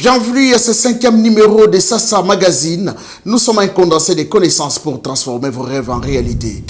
Bienvenue à ce 5e numéro de Sassa Magazine. Nous sommes un condensé de connaissances pour transformer vos rêves en réalité.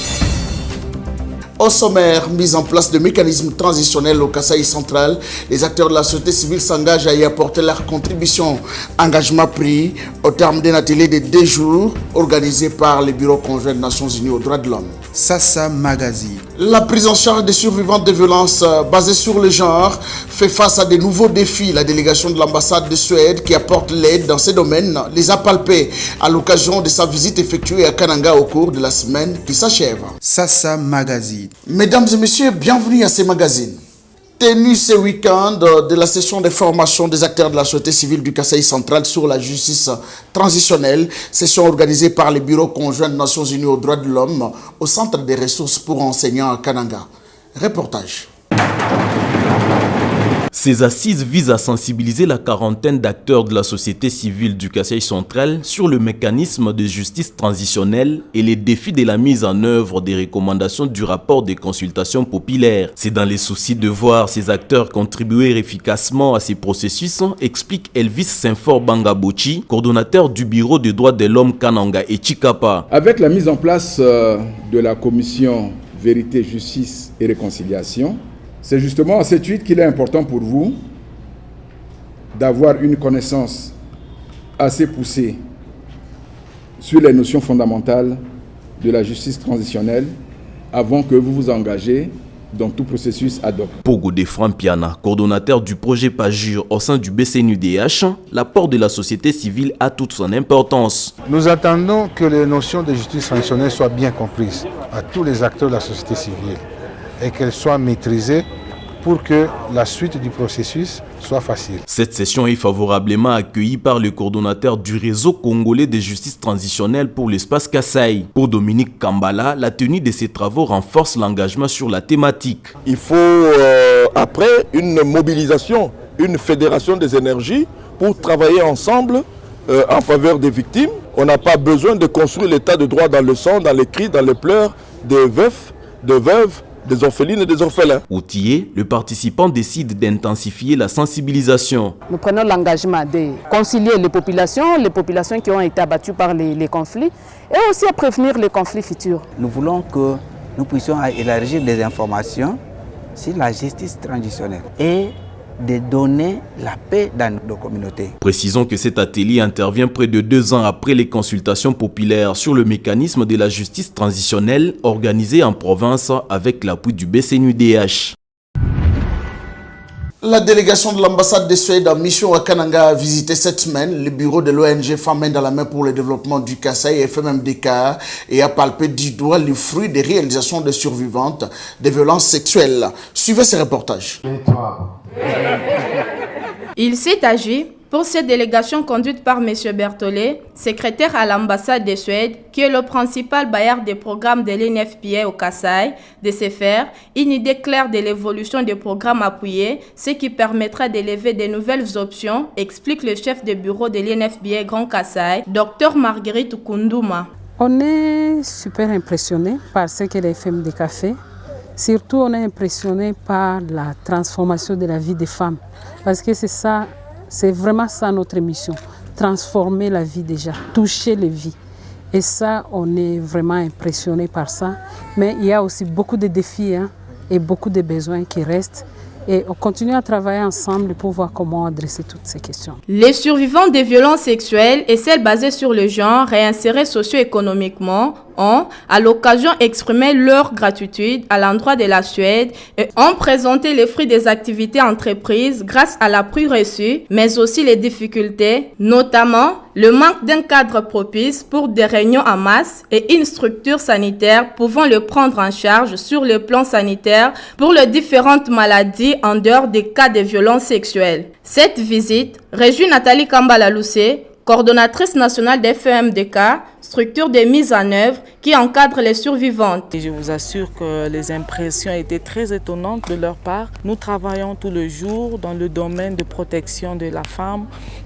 Au sommaire, mise en place de mécanismes transitionnels au Kasaï central, les acteurs de la société civile s'engagent à y apporter leur contribution. Engagement pris au terme d'un atelier de 2 jours organisé par le Bureau conjoint des Nations Unies aux droits de l'homme. Sassa Magazine. La prise en charge des survivants de violences basées sur le genre fait face à de nouveaux défis. La délégation de l'ambassade de Suède qui apporte l'aide dans ces domaines les a palpés à l'occasion de sa visite effectuée à Kananga au cours de la semaine qui s'achève. Sassa Magazine. Mesdames et messieurs, bienvenue à ces magazines. Tenu ce week-end de la session de formation des acteurs de la société civile du Kasaï central sur la justice transitionnelle, session organisée par le Bureau conjoint des Nations Unies aux droits de l'homme au Centre des ressources pour enseignants à Kananga. Reportage. Ces assises visent à sensibiliser la quarantaine d'acteurs de la société civile du Kasaï central sur le mécanisme de justice transitionnelle et les défis de la mise en œuvre des recommandations du rapport des consultations populaires. C'est dans les soucis de voir ces acteurs contribuer efficacement à ces processus, explique Elvis Saint-Fort Bangabochi, coordonnateur du Bureau des droits de l'homme Kananga et Chikapa. Avec la mise en place de la commission Vérité, Justice et Réconciliation, c'est justement à cette suite qu'il est important pour vous d'avoir une connaissance assez poussée sur les notions fondamentales de la justice transitionnelle avant que vous vous engagez dans tout processus ad hoc. Pour Godefran Piana, coordonnateur du projet PAJUR au sein du BCNUDH, l'apport de la société civile a toute son importance. Nous attendons que les notions de justice transitionnelle soient bien comprises à tous les acteurs de la société civile et qu'elles soient maîtrisées pour que la suite du processus soit facile. Cette session est favorablement accueillie par le coordonnateur du réseau congolais de justice transitionnelle pour l'espace Kasaï. Pour Dominique Kambala, la tenue de ces travaux renforce l'engagement sur la thématique. Il faut après une mobilisation, une fédération des énergies pour travailler ensemble en faveur des victimes. On n'a pas besoin de construire l'état de droit dans le sang, dans les cris, dans les pleurs des veufs, des veuves, des orphelines et des orphelins. Outillé, le participant décide d'intensifier la sensibilisation. Nous prenons l'engagement de concilier les populations qui ont été abattues par les conflits et aussi à prévenir les conflits futurs. Nous voulons que nous puissions élargir les informations sur la justice transitionnelle et de donner la paix dans nos communautés. Précisons que cet atelier intervient près de 2 ans après les consultations populaires sur le mécanisme de la justice transitionnelle organisé en province avec l'appui du BCNUDH. La délégation de l'ambassade de Suède en mission à Kananga a visité cette semaine le bureau de l'ONG Femmes main dans la main pour le développement du Kasaï FMMDK et a palpé du doigt les fruits des réalisations des survivantes des violences sexuelles. Suivez ce reportage. Il s'est agi pour cette délégation conduite par M. Berthollet, secrétaire à l'ambassade de Suède, qui est le principal bailleur des programmes de l'NFPA au Kasaï, de se faire une idée claire de l'évolution des programmes appuyés, ce qui permettra d'élever de nouvelles options, explique le chef de bureau de l'NFPA Grand Kasaï, Dr Marguerite Kunduma. On est super impressionné par ce que les FMDK fait. Surtout, on est impressionné par la transformation de la vie des femmes. Parce que c'est ça, c'est vraiment ça notre mission. Transformer la vie déjà, toucher les vies. Et ça, on est vraiment impressionné par ça. Mais il y a aussi beaucoup de défis et beaucoup de besoins qui restent. Et on continue à travailler ensemble pour voir comment adresser toutes ces questions. Les survivants des violences sexuelles et celles basées sur le genre réinsérés socio-économiquement ont, à l'occasion, exprimé leur gratitude à l'endroit de la Suède et ont présenté les fruits des activités entreprises grâce à l'appui reçu, mais aussi les difficultés, notamment le manque d'un cadre propice pour des réunions en masse et une structure sanitaire pouvant le prendre en charge sur le plan sanitaire pour les différentes maladies en dehors des cas de violences sexuelles. Cette visite réjouit Nathalie Kambala-Loussé, coordonnatrice nationale des FMDK, structure de mise en œuvre qui encadre les survivantes. Et je vous assure que les impressions étaient très étonnantes de leur part. Nous travaillons tout le jour dans le domaine de protection de la femme,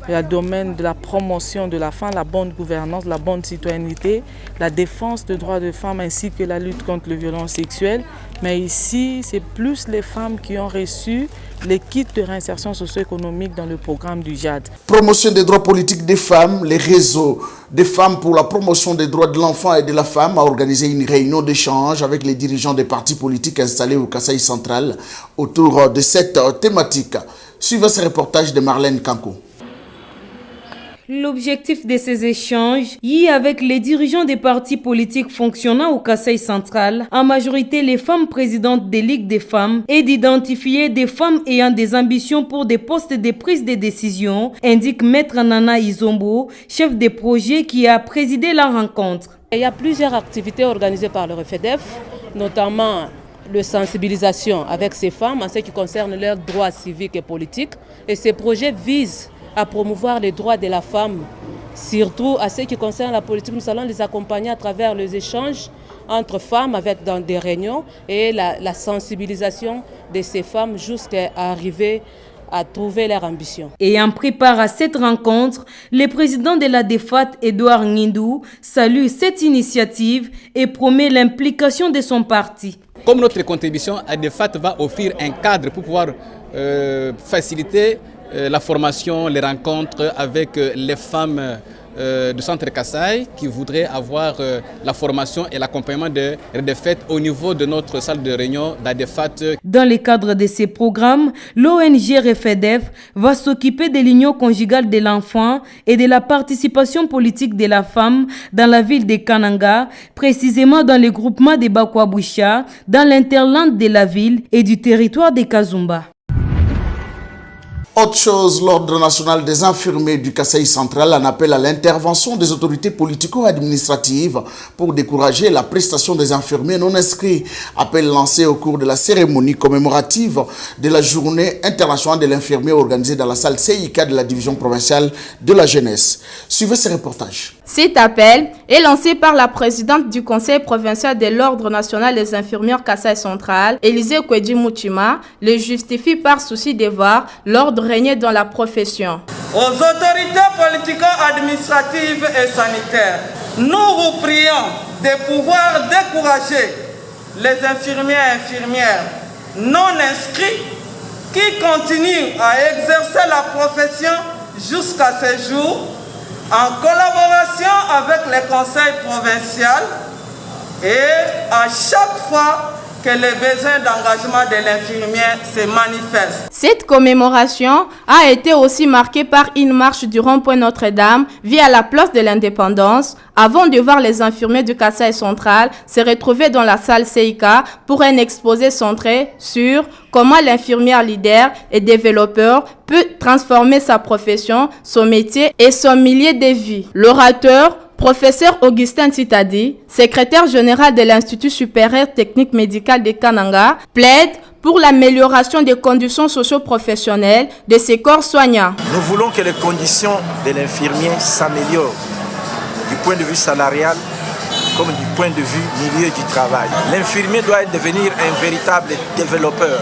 le domaine de la promotion de la femme, la bonne gouvernance, la bonne citoyenneté, la défense des droits des femmes ainsi que la lutte contre les violences sexuelles. Mais ici, c'est plus les femmes qui ont reçu les kits de réinsertion socio-économique dans le programme du JAD. Promotion des droits politiques des femmes, les réseaux des femmes pour la promotion des droits de l'enfant et de la femme a organisé une réunion d'échange avec les dirigeants des partis politiques installés au Kasaï central autour de cette thématique. Suivez ce reportage de Marlène Kanko. L'objectif de ces échanges y avec les dirigeants des partis politiques fonctionnant au Kasaï central, en majorité les femmes présidentes des ligues des femmes, est d'identifier des femmes ayant des ambitions pour des postes de prise de décision, indique Maître Nana Izombo, chef des projets qui a présidé la rencontre. Il y a plusieurs activités organisées par le REFEDEF, notamment la sensibilisation avec ces femmes en ce qui concerne leurs droits civiques et politiques. Et ces projets visent à promouvoir les droits de la femme, surtout à ce qui concerne la politique. Nous allons les accompagner à travers les échanges entre femmes avec dans des réunions et la sensibilisation de ces femmes jusqu'à arriver à trouver leur ambition. Ayant pris part à cette rencontre, le président de la DEFAT, Edouard Ngindou, salue cette initiative et promet l'implication de son parti. Comme notre contribution à DEFAT va offrir un cadre pour pouvoir faciliter la formation, les rencontres avec les femmes du centre Kasaï qui voudraient avoir la formation et l'accompagnement de REDEFET au niveau de notre salle de réunion d'ADEFAT. Dans le cadre de ces programmes, l'ONG REFEDEF va s'occuper de l'union conjugale de l'enfant et de la participation politique de la femme dans la ville de Kananga, précisément dans le groupement de Bakwabusha, dans l'interland de la ville et du territoire de Kazumba. Autre chose, l'Ordre national des infirmiers du Kasaï central en appelle à l'intervention des autorités politico-administratives pour décourager la prestation des infirmiers non inscrits. Appel lancé au cours de la cérémonie commémorative de la journée internationale de l'infirmier organisée dans la salle CIK de la division provinciale de la jeunesse. Suivez ce reportage. Cet appel est lancé par la présidente du conseil provincial de l'Ordre national des infirmières Kasaï central, Élisée Kwedi Mouchima, le justifie par souci de voir l'ordre régner dans la profession. Aux autorités politico-administratives et sanitaires, nous vous prions de pouvoir décourager les infirmiers et infirmières non inscrits qui continuent à exercer la profession jusqu'à ce jour en collaboration avec les conseils provinciaux et à chaque fois que les besoins d'engagement de l'infirmière se manifestent. Cette commémoration a été aussi marquée par une marche du rond-point Notre-Dame via la place de l'Indépendance avant de voir les infirmiers du Kasaï central se retrouver dans la salle CIK pour un exposé centré sur comment l'infirmière leader et développeur peut transformer sa profession, son métier et son milieu de vie. L'orateur, Professeur Augustin Titadi, secrétaire général de l'Institut supérieur technique médical de Kananga, plaide pour l'amélioration des conditions socio-professionnelles de ces corps soignants. Nous voulons que les conditions de l'infirmier s'améliorent du point de vue salarial comme du point de vue milieu du travail. L'infirmier doit devenir un véritable développeur,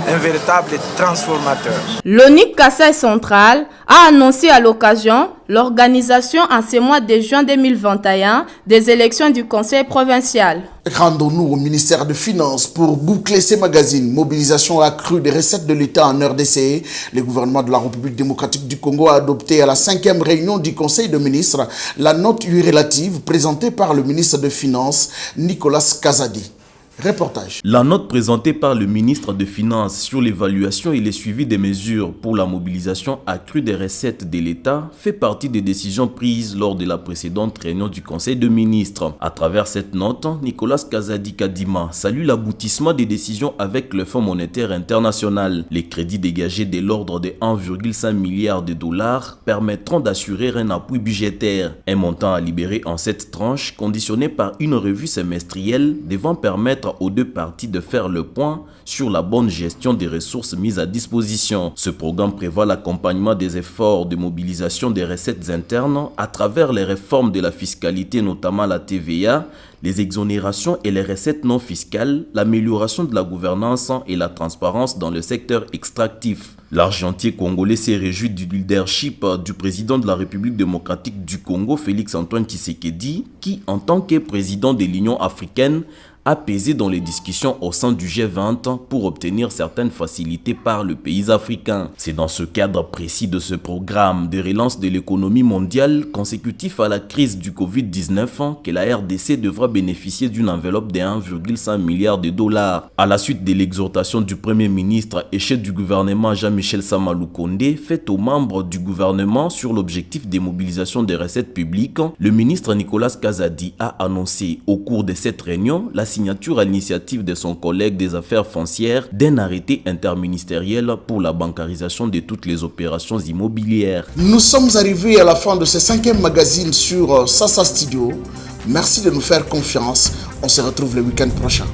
un véritable transformateur. L'ONIC Kasaï central a annoncé à l'occasion l'organisation en ce mois de juin 2021 des élections du conseil provincial. Rendons-nous au ministère des Finances pour boucler ces magazines. Mobilisation accrue des recettes de l'État en RDC. Le gouvernement de la République démocratique du Congo a adopté à la 5e réunion du Conseil de ministres la note relative présentée par le ministre des Finances, Nicolas Kazadi. Reportage. La note présentée par le ministre des Finances sur l'évaluation et le suivi des mesures pour la mobilisation accrue des recettes de l'État fait partie des décisions prises lors de la précédente réunion du Conseil de ministres. À travers cette note, Nicolas Kazadi Kadima salue l'aboutissement des décisions avec le Fonds monétaire international. Les crédits dégagés de l'ordre de 1,5 milliard de dollars permettront d'assurer un appui budgétaire. Un montant à libérer en cette tranche conditionné par une revue semestrielle devant permettre permettre aux deux parties de faire le point sur la bonne gestion des ressources mises à disposition. Ce programme prévoit l'accompagnement des efforts de mobilisation des recettes internes à travers les réformes de la fiscalité, notamment la TVA, les exonérations et les recettes non fiscales, l'amélioration de la gouvernance et la transparence dans le secteur extractif. L'argentier congolais s'est réjoui du leadership du président de la République démocratique du Congo, Félix-Antoine Tshisekedi, qui, en tant que président de l'Union africaine, a pesé dans les discussions au sein du G20 pour obtenir certaines facilités par le pays africain. C'est dans ce cadre précis de ce programme de relance de l'économie mondiale consécutif à la crise du Covid-19 que la RDC devra bénéficier d'une enveloppe de 1,5 milliard de dollars. À la suite de l'exhortation du Premier ministre et chef du gouvernement Jean-Michel Sama Lukonde faite aux membres du gouvernement sur l'objectif de mobilisation des recettes publiques, le ministre Nicolas Kazadi a annoncé au cours de cette réunion la signature à l'initiative de son collègue des affaires foncières d'un arrêté interministériel pour la bancarisation de toutes les opérations immobilières. Nous sommes arrivés à la fin de ce 5e magazine sur Sasa Studio. Merci de nous faire confiance. On se retrouve le week-end prochain.